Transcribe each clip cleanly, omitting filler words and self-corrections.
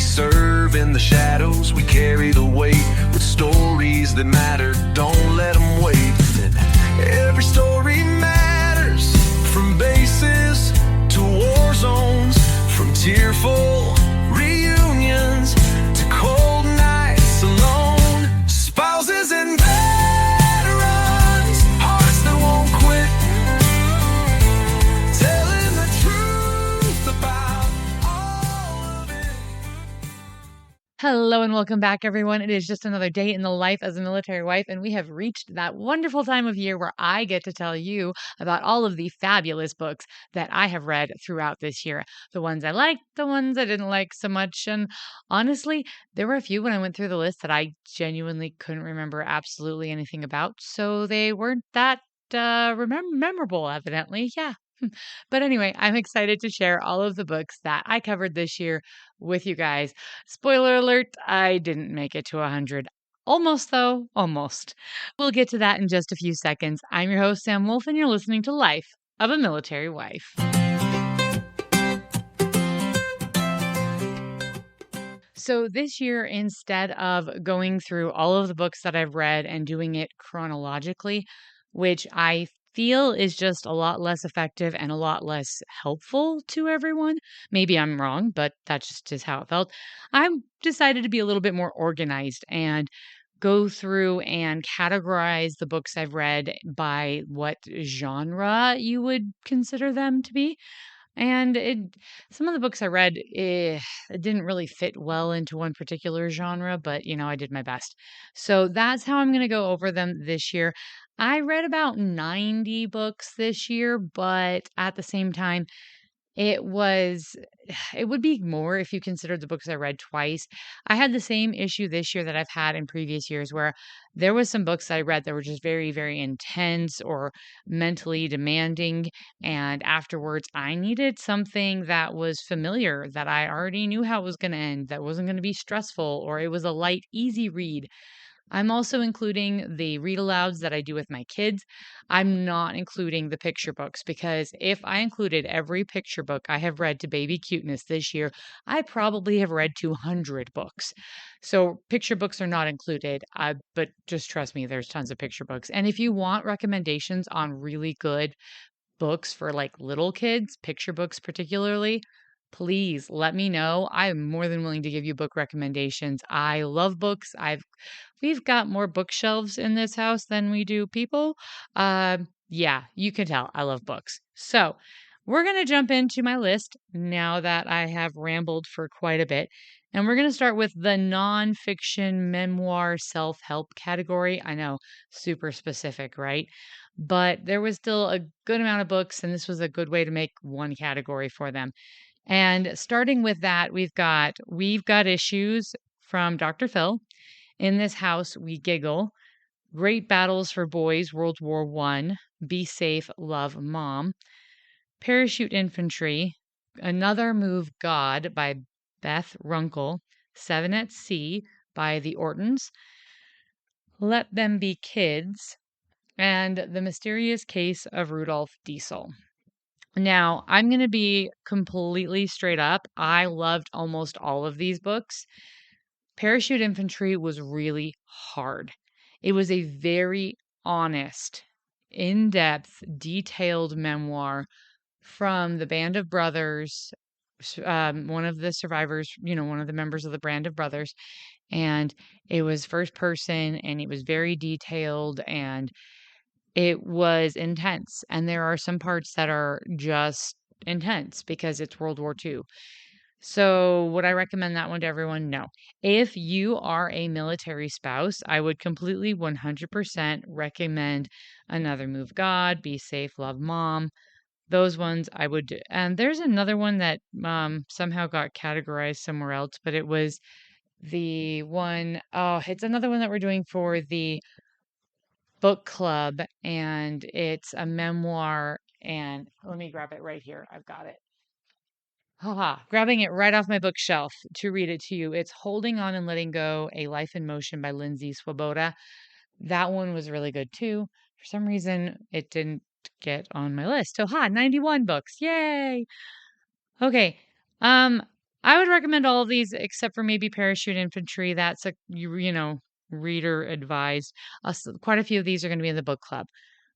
serve in the shadows, we carry the weight with stories that matter. Don't let them wait. Every story matters, from bases to war zones, from tearful reunions to cold nights alone. Spouses and veterans, hearts that won't quit, telling the truth about all of it. Hello and welcome back, everyone. It is just another day in the life as a military wife, and we have reached that wonderful time of year where I get to tell you about all of the fabulous books that I have read throughout this year. The ones I liked, the ones I didn't like so much, and honestly, there were a few when I went through the list that I genuinely couldn't remember absolutely anything about, so they weren't that memorable, evidently. Yeah. But anyway, I'm excited to share all of the books that I covered this year with you guys. Spoiler alert, I didn't make it to 100. Almost, though, almost. We'll get to that in just a few seconds. I'm your host, Sam Wolf, and you're listening to Life of a Military Wife. So this year, instead of going through all of the books that I've read and doing it chronologically, which I feel is just a lot less effective and a lot less helpful to everyone. Maybe I'm wrong, but that just is how it felt. I decided to be a little bit more organized and go through and categorize the books I've read by what genre you would consider them to be. And some of the books I read, it didn't really fit well into one particular genre, but I did my best. So that's how I'm going to go over them this year. I read about 90 books this year, but at the same time, it was it would be more if you considered the books I read twice. I had the same issue this year that I've had in previous years where there was some books I read that were just very, very intense or mentally demanding. And afterwards, I needed something that was familiar, that I already knew how it was going to end, that wasn't going to be stressful, or it was a light, easy read. I'm also including the read alouds that I do with my kids. I'm not including the picture books because if I included every picture book I have read to baby cuteness this year, I probably have read 200 books. So picture books are not included, but just trust me, there's tons of picture books. And if you want recommendations on really good books for like little kids, picture books particularly, please let me know. I'm more than willing to give you book recommendations. I love books. We've got more bookshelves in this house than we do people. Yeah, you can tell I love books. So, we're going to jump into my list now that I have rambled for quite a bit. And we're going to start with the nonfiction memoir self-help category. I know, super specific, right? But there was still a good amount of books, and this was a good way to make one category for them. And starting with that, we've got issues from Dr. Phil. In this house, we giggle. Great Battles for Boys, World War I. Be Safe, Love, Mom. Parachute Infantry. Another Move, God by Beth Runkle. Seven at Sea by the Ortons. Let Them Be Kids. And The Mysterious Case of Rudolph Diesel. Now, I'm going to be completely straight up. I loved almost all of these books. Parachute Infantry was really hard. It was a very honest, in-depth, detailed memoir from the Band of Brothers, one of the survivors, one of the members of the Band of Brothers. And it was first person and it was very detailed and it was intense. And there are some parts that are just intense because it's World War II. So, would I recommend that one to everyone? No. If you are a military spouse, I would completely 100% recommend Another Move God, Be Safe, Love Mom. Those ones I would do. And there's another one that somehow got categorized somewhere else, but it was the one, oh, it's another one that we're doing for the book club, and it's a memoir. And let me grab it right here. I've got it. Haha, grabbing it right off my bookshelf to read it to you. It's Holding On and Letting Go, A Life in Motion by Lindsay Swoboda. That one was really good too. For some reason, it didn't get on my list. So, 91 books. Yay! Okay. I would recommend all of these except for maybe Parachute Infantry. That's reader advised. Quite a few of these are going to be in the book club.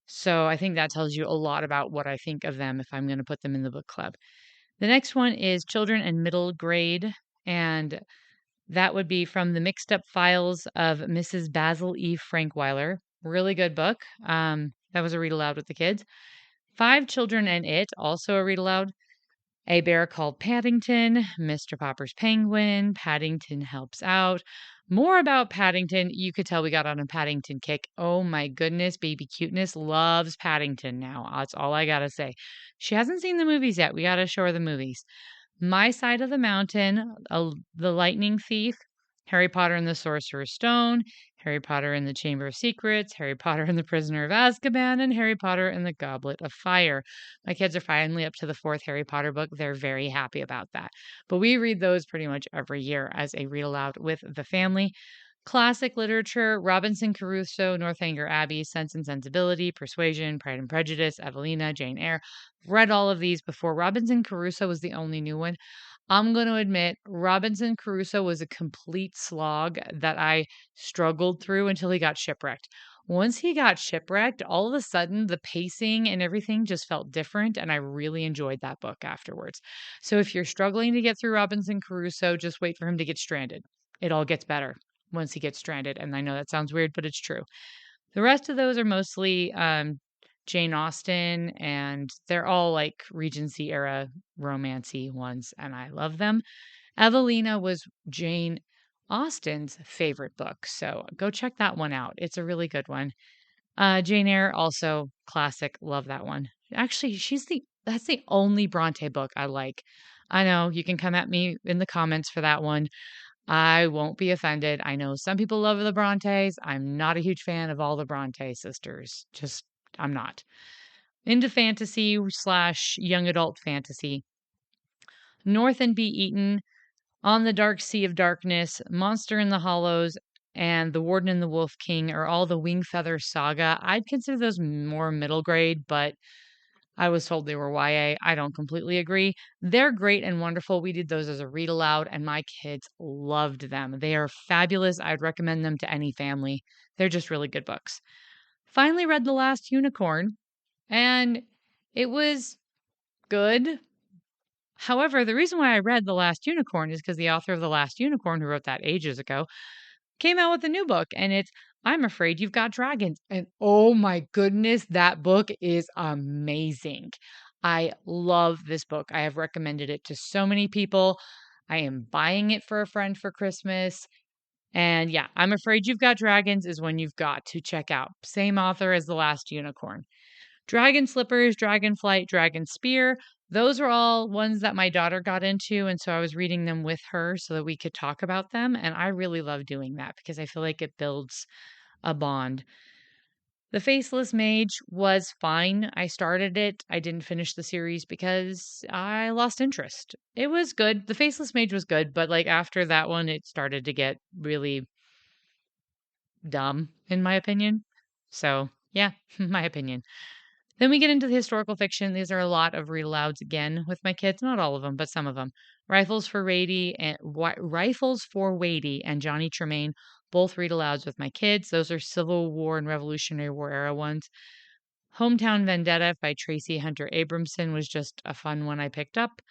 So I think that tells you a lot about what I think of them if I'm going to put them in the book club. The next one is Children and Middle Grade, and that would be from the Mixed Up Files of Mrs. Basil E. Frankweiler. Really good book. That was a read aloud with the kids. Five Children and It, also a read aloud. A Bear Called Paddington, Mr. Popper's Penguin, Paddington Helps Out. More about Paddington. You could tell we got on a Paddington kick. Oh my goodness, baby cuteness loves Paddington now. That's all I gotta say. She hasn't seen the movies yet. We gotta show her the movies. My Side of the Mountain, The Lightning Thief, Harry Potter and the Sorcerer's Stone, Harry Potter and the Chamber of Secrets, Harry Potter and the Prisoner of Azkaban, and Harry Potter and the Goblet of Fire. My kids are finally up to the fourth Harry Potter book. They're very happy about that. But we read those pretty much every year as a read aloud with the family. Classic literature, Robinson Crusoe, Northanger Abbey, Sense and Sensibility, Persuasion, Pride and Prejudice, Evelina, Jane Eyre. Read all of these before. Robinson Crusoe was the only new one. I'm going to admit, Robinson Crusoe was a complete slog that I struggled through until he got shipwrecked. Once he got shipwrecked, all of a sudden the pacing and everything just felt different, and I really enjoyed that book afterwards. So if you're struggling to get through Robinson Crusoe, just wait for him to get stranded. It all gets better once he gets stranded. And I know that sounds weird, but it's true. The rest of those are mostly Jane Austen, and they're all like Regency era romancy ones, and I love them. Evelina was Jane Austen's favorite book, so go check that one out. It's a really good one. Jane Eyre, also classic, love that one. Actually, that's the only Bronte book I like. I know you can come at me in the comments for that one. I won't be offended. I know some people love the Brontes. I'm not a huge fan of all the Bronte sisters. I'm not. Into fantasy / young adult fantasy. North and Be Eaten, On the Dark Sea of Darkness, Monster in the Hollows, and The Warden and the Wolf King are all the Wingfeather saga. I'd consider those more middle grade, but I was told they were YA. I don't completely agree. They're great and wonderful. We did those as a read aloud, and my kids loved them. They are fabulous. I'd recommend them to any family. They're just really good books. Finally read The Last Unicorn, and it was good. However, the reason why I read The Last Unicorn is because the author of The Last Unicorn, who wrote that ages ago, came out with a new book, and it's I'm Afraid You've Got Dragons. And oh my goodness, that book is amazing. I love this book. I have recommended it to so many people. I am buying it for a friend for Christmas. And yeah, I'm Afraid You've Got Dragons is one you've got to check out. Same author as The Last Unicorn. Dragon Slippers, Dragon Flight, Dragon Spear. Those are all ones that my daughter got into, and so I was reading them with her so that we could talk about them, and I really love doing that because I feel like it builds a bond. The Faceless Mage was fine. I started it. I didn't finish the series because I lost interest. It was good. The Faceless Mage was good, but like after that one, it started to get really dumb, in my opinion. So, yeah, my opinion. Then we get into the historical fiction. These are a lot of read alouds again with my kids. Not all of them, but some of them. Rifles for Wadey and Johnny Tremaine, both read alouds with my kids. Those are Civil War and Revolutionary War era ones. Hometown Vendetta by Tracy Hunter Abramson was just a fun one I picked up.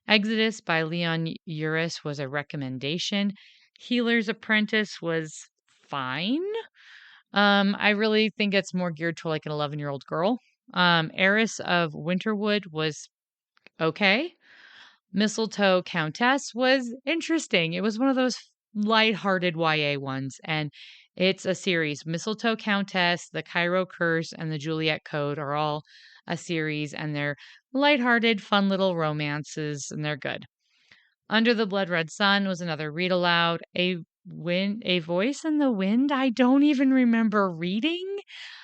Exodus by Leon Uris was a recommendation. Healer's Apprentice was fine. I really think it's more geared to like an 11-year-old girl. Heiress of Winterwood was okay. Mistletoe Countess was interesting. It was one of those lighthearted YA ones, and it's a series. Mistletoe Countess, The Cairo Curse, and The Juliet Code are all a series, and they're lighthearted, fun little romances, and they're good. Under the Blood Red Sun was another read aloud. A Voice in the Wind. I don't even remember reading.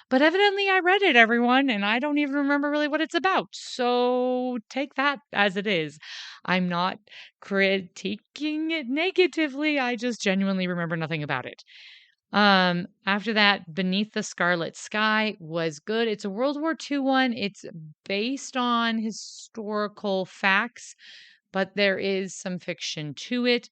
But evidently I read it, everyone, and I don't even remember really what it's about. So take that as it is. I'm not critiquing it negatively. I just genuinely remember nothing about it. After that, Beneath the Scarlet Sky was good. It's a World War II one. It's based on historical facts, but there is some fiction to it.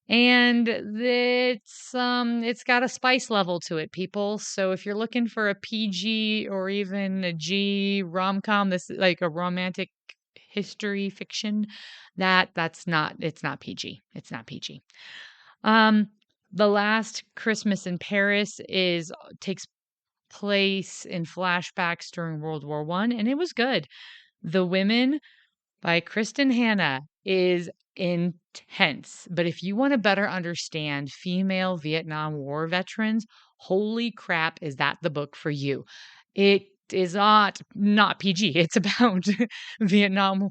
And it's got a spice level to it, people. So if you're looking for a PG or even a G rom-com, this is like a romantic history fiction, that's not it's not PG. It's not PG. Um, The Last Christmas in Paris is takes place in flashbacks during World War One, and it was good. The Women by Kristen Hanna is intense. But if you want to better understand female Vietnam War veterans, holy crap, is that the book for you? It is not PG. It's about Vietnam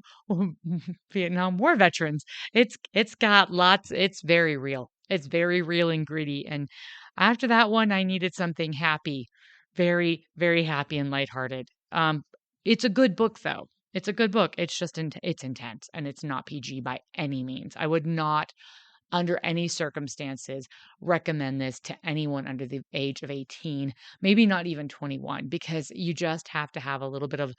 Vietnam War veterans. It's got lots. It's very real. It's very real and gritty. And after that one, I needed something happy, very very happy and lighthearted. It's a good book though. It's a good book. It's just it's intense and it's not PG by any means. I would not, under any circumstances, recommend this to anyone under the age of 18, maybe not even 21, because you just have to have a little bit of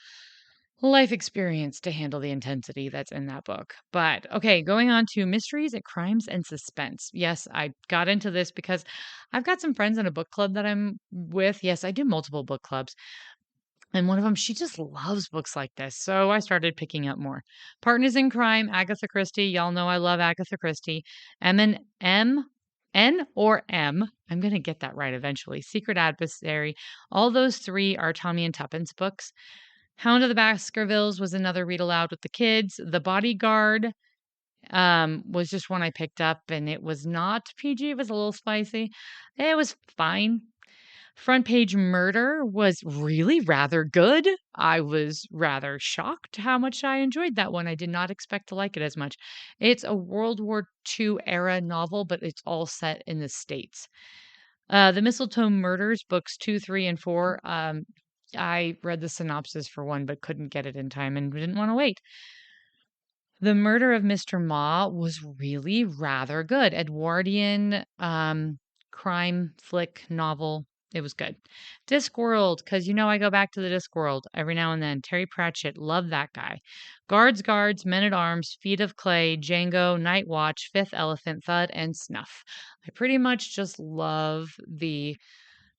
life experience to handle the intensity that's in that book. But okay, going on to mysteries and crimes and suspense. Yes, I got into this because I've got some friends in a book club that I'm with. Yes, I do multiple book clubs. And one of them, she just loves books like this. So I started picking up more. Partners in Crime, Agatha Christie. Y'all know I love Agatha Christie. N or M. I'm going to get that right eventually. Secret Adversary. All those three are Tommy and Tuppence books. Hound of the Baskervilles was another read aloud with the kids. The Bodyguard was just one I picked up, and it was not PG. It was a little spicy. It was fine. Front Page Murder was really rather good. I was rather shocked how much I enjoyed that one. I did not expect to like it as much. It's a World War II era novel, but it's all set in the States. The Mistletoe Murders, books 2, 3, and 4. I read the synopsis for one, but couldn't get it in time and didn't want to wait. The Murder of Mr. Ma was really rather good. Edwardian crime flick novel. It was good. Discworld, because you know I go back to the Discworld every now and then. Terry Pratchett, love that guy. Guards, Men at Arms, Feet of Clay, Django, Night Watch, Fifth Elephant, Thud, and Snuff. I pretty much just love the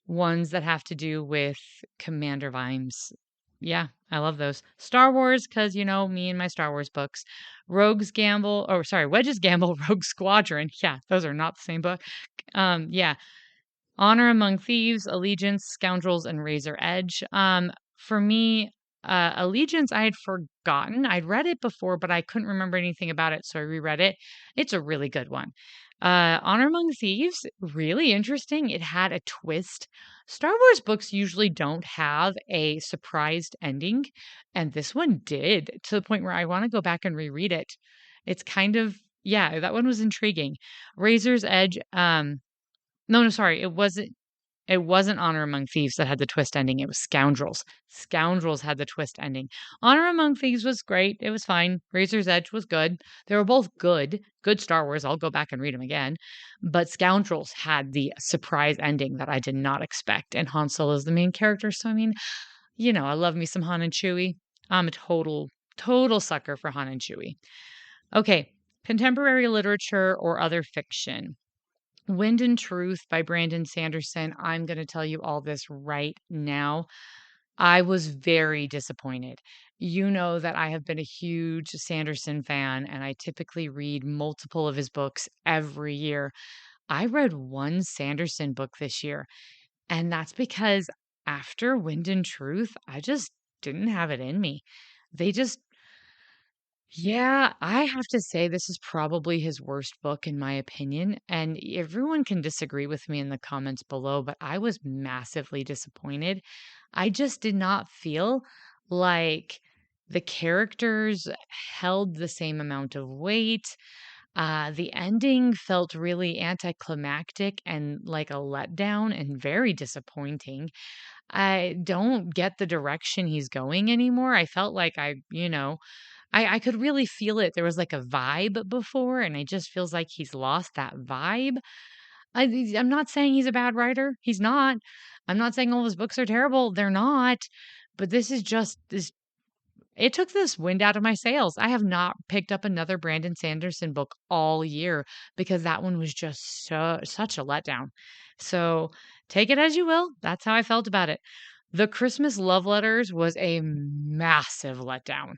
ones that have to do with Commander Vimes. Yeah, I love those. Star Wars, because you know me and my Star Wars books. Wedge's Gamble, Rogue Squadron. Yeah, those are not the same book. Yeah. Honor Among Thieves, Allegiance, Scoundrels, and Razor Edge. For me, Allegiance, I had forgotten. I'd read it before, but I couldn't remember anything about it, so I reread it. It's a really good one. Honor Among Thieves, really interesting. It had a twist. Star Wars books usually don't have a surprised ending, and this one did, to the point where I want to go back and reread it. It's kind of, yeah, that one was intriguing. Razor's Edge, no, sorry, it wasn't Honor Among Thieves that had the twist ending. It was Scoundrels. Scoundrels had the twist ending. Honor Among Thieves was great. It was fine. Razor's Edge was good. They were both good. Good Star Wars. I'll go back and read them again. But Scoundrels had the surprise ending that I did not expect. And Han Solo is the main character. So, I mean, you know, I love me some Han and Chewie. I'm a total sucker for Han and Chewie. Okay. Contemporary literature or other fiction. Wind and Truth by Brandon Sanderson. I'm going to tell you all this right now. I was very disappointed. You know that I have been a huge Sanderson fan, and I typically read multiple of his books every year. I read one Sanderson book this year, and that's because after Wind and Truth, I just didn't have it in me. They just Yeah, I have to say this is probably his worst book in my opinion, and everyone can disagree with me in the comments below, but I was massively disappointed. I just did not feel like the characters held the same amount of weight. The ending felt really anticlimactic and like a letdown and very disappointing. I don't get the direction he's going anymore. I felt like I could really feel it. There was like a vibe before, and it just feels like he's lost that vibe. I'm not saying he's a bad writer. He's not. I'm not saying all his books are terrible. They're not. But this is just this. it took this wind out of my sails. I have not picked up another Brandon Sanderson book all year because that one was just such a letdown. So take it as you will. That's how I felt about it. The Christmas Love Letters was a massive letdown.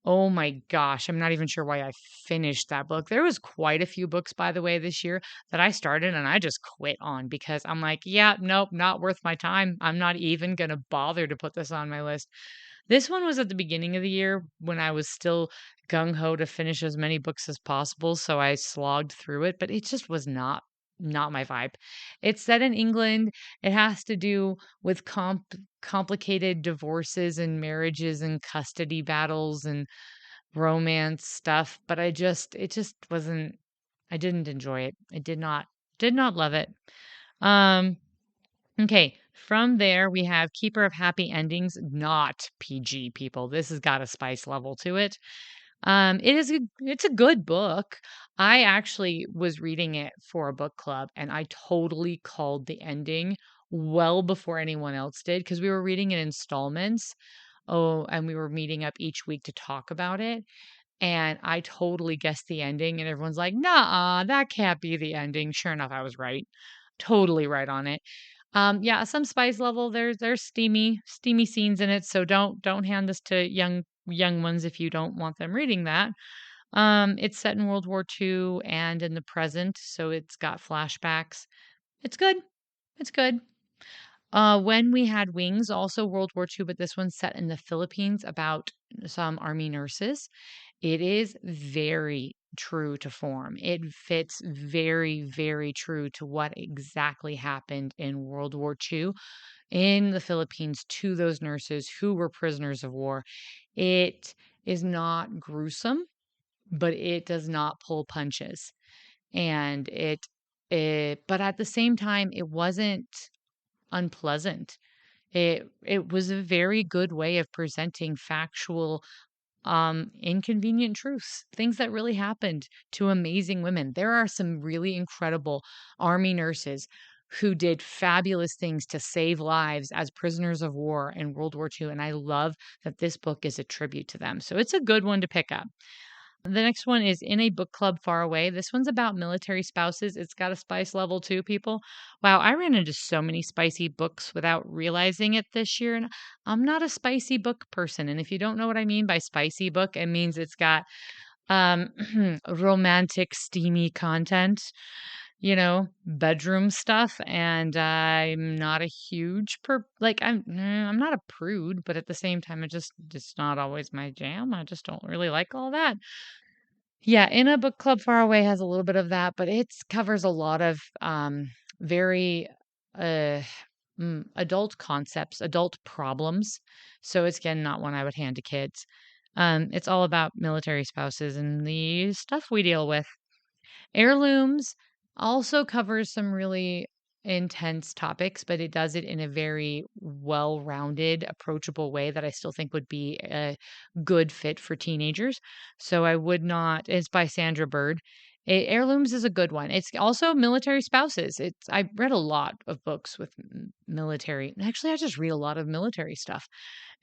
Oh my gosh, I'm not even sure why I finished that book. There was quite a few books, by the way, this year that I started and I just quit on because I'm like, yeah, nope, not worth my time. I'm not even going to bother to put this on my list. This one was at the beginning of the year when I was still gung ho to finish as many books as possible, so I slogged through it, but it just was not my vibe. It's set in England. It has to do with complicated divorces and marriages and custody battles and romance stuff, but it just wasn't I didn't enjoy it. I did not love it. Um okay, from there we have Keeper of Happy Endings, not PG people. This has got a spice level to it. It's a good book. I actually was reading it for a book club and I totally called the ending well before anyone else did because we were reading in installments. Oh, and we were meeting up each week to talk about it. And I totally guessed the ending, and everyone's like, "Nah, that can't be the ending." Sure enough, I was right. Totally right on it. Yeah, some spice level. There's steamy scenes in it, so don't hand this to young ones if you don't want them reading that. It's set in World War II and in the present, so it's got flashbacks. It's good. It's good. When We Had Wings, also World War II, but this one's set in the Philippines about some army nurses. It is very true to form. It fits very, very true to what exactly happened in World War II in the Philippines to those nurses who were prisoners of war. It is not gruesome, but it does not pull punches. And but at the same time, it wasn't unpleasant. It was a very good way of presenting factual inconvenient truths, things that really happened to amazing women. There are some really incredible army nurses who did fabulous things to save lives as prisoners of war in World War II, and I love that this book is a tribute to them. So it's a good one to pick up. The next one is In a Book Club Far Away. This one's about military spouses. It's got a spice level too, people. Wow, I ran into so many spicy books without realizing it this year. And I'm not a spicy book person. And if you don't know what I mean by spicy book, it means it's got um romantic, steamy content, bedroom stuff. And I'm not a huge I'm not a prude, but at the same time, it's not always my jam. I just don't really like all that. Yeah, In a Book Club Far Away has a little bit of that, but it covers a lot of very uh, adult concepts, adult problems. So it's again not one I would hand to kids. It's all about military spouses and the stuff we deal with. Heirlooms also covers some really intense topics, but it does it in a very well-rounded, approachable way that I still think would be a good fit for teenagers. So I would not, it's by Sandra Bird. Heirlooms is a good one. It's also military spouses. I read a lot of books with military. Actually, I just read a lot of military stuff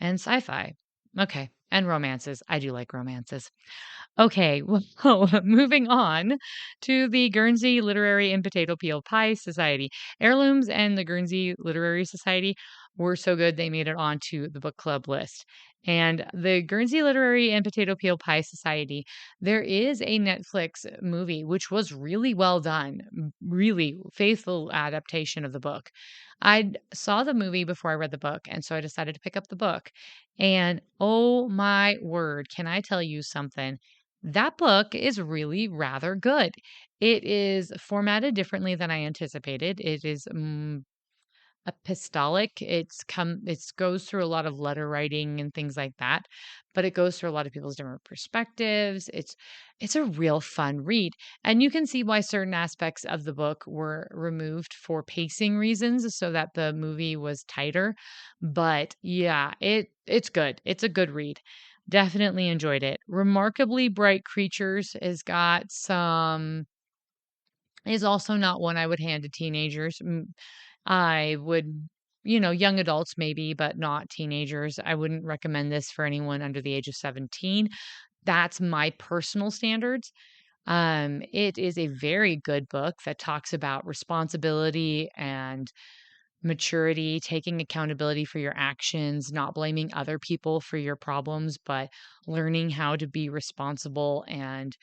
and sci-fi. Okay, and romances. I do like romances. Okay, well, moving on to the Guernsey Literary and Potato Peel Pie Society. Heirlooms and the Guernsey Literary Society were so good they made it onto the book club list. And the Guernsey Literary and Potato Peel Pie Society, there is a Netflix movie which was really well done, really faithful adaptation of the book. I saw the movie before I read the book, and so I decided to pick up the book. And oh my word, can I tell you something? That book is really rather good. It is formatted differently than I anticipated. It is epistolic. It goes through a lot of letter writing and things like that, but it goes through a lot of people's different perspectives. It's a real fun read, and you can see why certain aspects of the book were removed for pacing reasons so that the movie was tighter. But yeah, it's good. It's a good read. Definitely enjoyed it. Remarkably Bright Creatures is also not one I would hand to teenagers. I would young adults maybe, but not teenagers. I wouldn't recommend this for anyone under the age of 17. That's my personal standards. It is a very good book that talks about responsibility and maturity, taking accountability for your actions, not blaming other people for your problems, but learning how to be responsible and,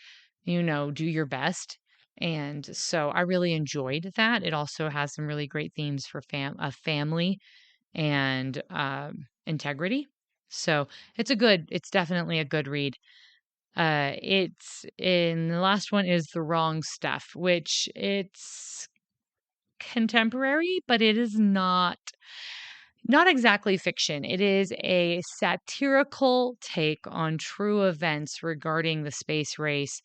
do your best. And so I really enjoyed that. It also has some really great themes for family and integrity. So it's definitely a good read. It's in the last one is The Wrong Stuff, which it's contemporary, but it is not exactly fiction. It is a satirical take on true events regarding the space race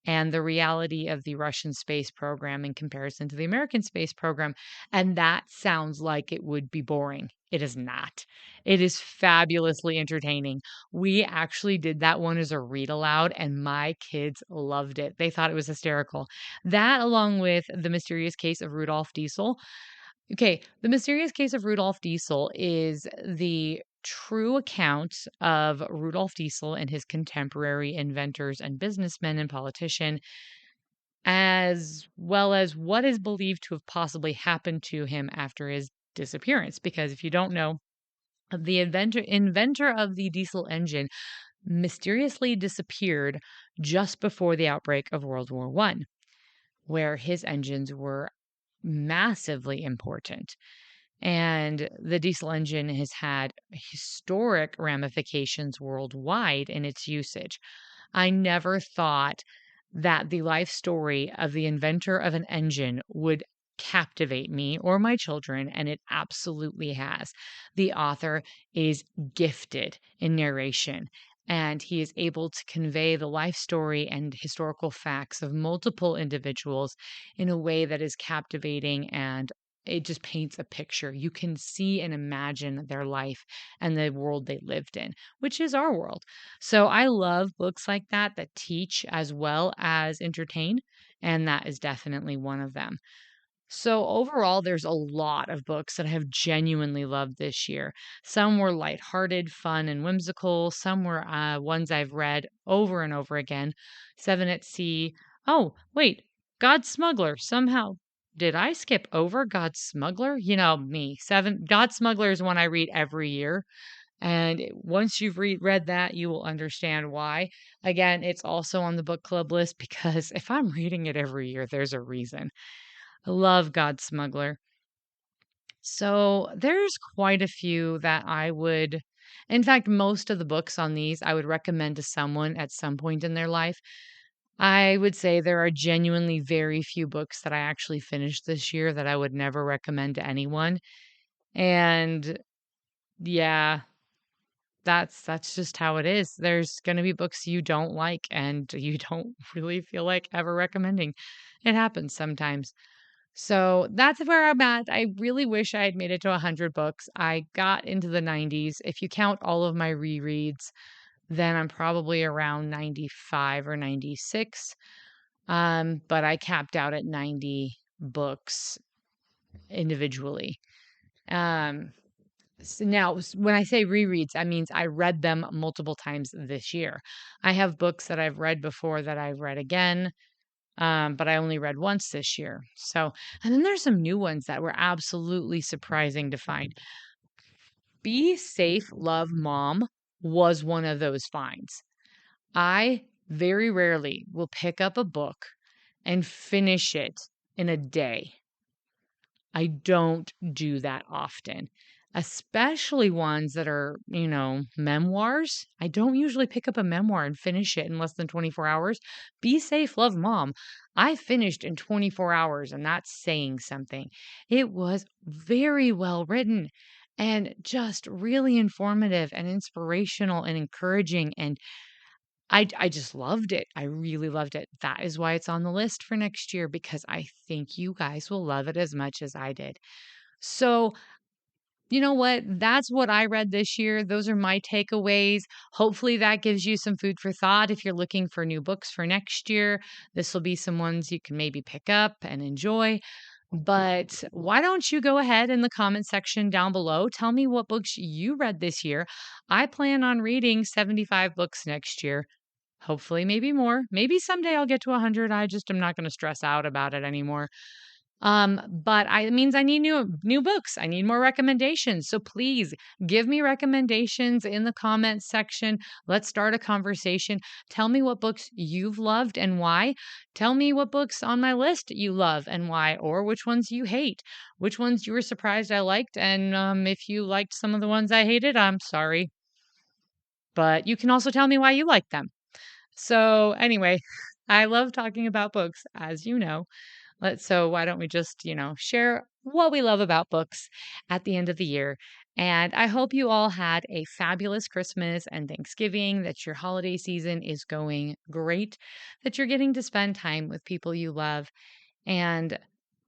and the reality of the Russian space program in comparison to the American space program. And that sounds like it would be boring. It is not. It is fabulously entertaining. We actually did that one as a read aloud, and my kids loved it. They thought it was hysterical. That, along with The Mysterious Case of Rudolph Diesel. Okay, The Mysterious Case of Rudolph Diesel is the true account of Rudolph Diesel and his contemporary inventors and businessmen and politician, as well as what is believed to have possibly happened to him after his disappearance. Because if you don't know, the inventor of the diesel engine mysteriously disappeared just before the outbreak of World War One, where his engines were massively important. And the diesel engine has had historic ramifications worldwide in its usage. I never thought that the life story of the inventor of an engine would captivate me or my children, and it absolutely has. The author is gifted in narration, and he is able to convey the life story and historical facts of multiple individuals in a way that is captivating, and it just paints a picture. You can see and imagine their life and the world they lived in, which is our world. So I love books like that teach as well as entertain, and that is definitely one of them. So overall, there's a lot of books that I have genuinely loved this year. Some were lighthearted, fun, and whimsical. Some were ones I've read over and over again. Seven at Sea. Oh, wait, God Smuggler. Somehow, did I skip over God Smuggler? You know me. God Smuggler is one I read every year. And once you've read that, you will understand why. Again, it's also on the book club list because if I'm reading it every year, there's a reason. I love God Smuggler. So there's quite a few that in fact, most of the books on these I would recommend to someone at some point in their life. I would say there are genuinely very few books that I actually finished this year that I would never recommend to anyone. And yeah, that's just how it is. There's going to be books you don't like and you don't really feel like ever recommending. It happens sometimes. So that's where I'm at. I really wish I had made it to 100 books. I got into the 90s. If you count all of my rereads, then I'm probably around 95 or 96. But I capped out at 90 books individually. So now, when I say rereads, that means I read them multiple times this year. I have books that I've read before that I've read again. But I only read once this year. So, and then there's some new ones that were absolutely surprising to find. Be Safe, Love, Mom was one of those finds. I very rarely will pick up a book and finish it in a day. I don't do that often, especially ones that are, memoirs. I don't usually pick up a memoir and finish it in less than 24 hours. Be Safe, Love, Mom. I finished in 24 hours, and that's saying something. It was very well written and just really informative and inspirational and encouraging. And I just loved it. I really loved it. That is why it's on the list for next year, because I think you guys will love it as much as I did. So, you know what? That's what I read this year. Those are my takeaways. Hopefully, that gives you some food for thought. If you're looking for new books for next year, this will be some ones you can maybe pick up and enjoy. But why don't you go ahead in the comment section down below? Tell me what books you read this year. I plan on reading 75 books next year. Hopefully, maybe more. Maybe someday I'll get to 100. I just am not going to stress out about it anymore. But it means I need new books. I need more recommendations. So please give me recommendations in the comments section. Let's start a conversation. Tell me what books you've loved and why. Tell me what books on my list you love and why, or which ones you hate, which ones you were surprised I liked. And if you liked some of the ones I hated, I'm sorry. But you can also tell me why you like them. So anyway, I love talking about books, as you know. So why don't we just, share what we love about books at the end of the year. And I hope you all had a fabulous Christmas and Thanksgiving, that your holiday season is going great, that you're getting to spend time with people you love, and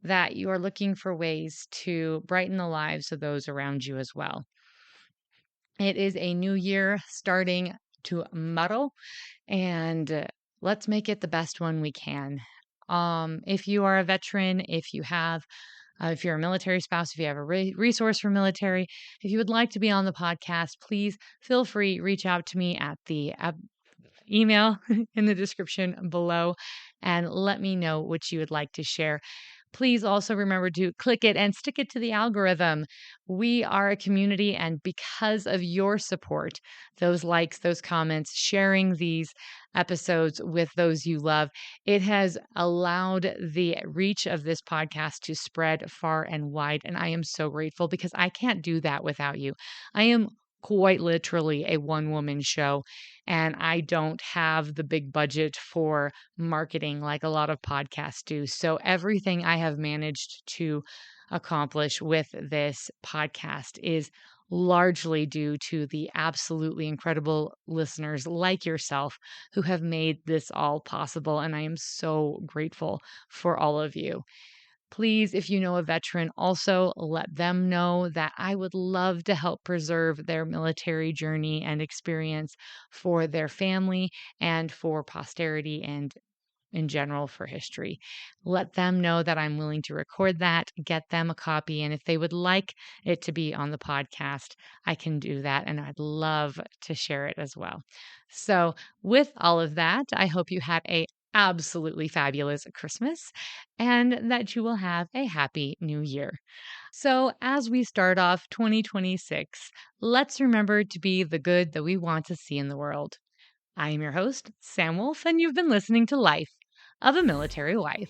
that you are looking for ways to brighten the lives of those around you as well. It is a new year starting tomorrow, and let's make it the best one we can. If you are a veteran, if you're a military spouse, if you have a resource for military, if you would like to be on the podcast, please feel free, reach out to me at the email in the description below and let me know what you would like to share. Please also remember to click it and stick it to the algorithm. We are a community, and because of your support, those likes, those comments, sharing these episodes with those you love, it has allowed the reach of this podcast to spread far and wide. And I am so grateful, because I can't do that without you. I am quite literally a one-woman show, and I don't have the big budget for marketing like a lot of podcasts do. So everything I have managed to accomplish with this podcast is largely due to the absolutely incredible listeners like yourself who have made this all possible. And I am so grateful for all of you. Please, if you know a veteran, also let them know that I would love to help preserve their military journey and experience for their family and for posterity and in general for history. Let them know that I'm willing to record that, get them a copy, and if they would like it to be on the podcast, I can do that, and I'd love to share it as well. So with all of that, I hope you had a absolutely fabulous Christmas and that you will have a happy new year. So as we start off 2026, let's remember to be the good that we want to see in the world. I am your host, Sam Wolf, and you've been listening to Life of a Military Wife.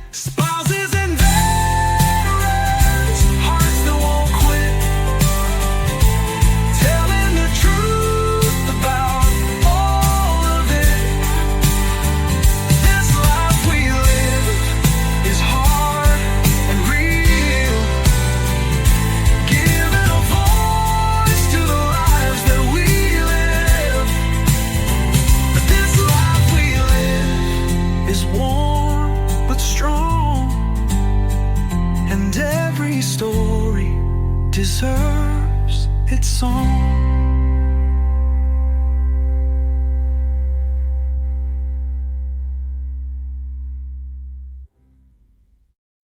Spouses and veterans, hearts that won't quit, telling the truth about all of it. This life we live is hard and real, giving a voice to the lives that we live. This life we live is warm but strong, and every story deserves its song.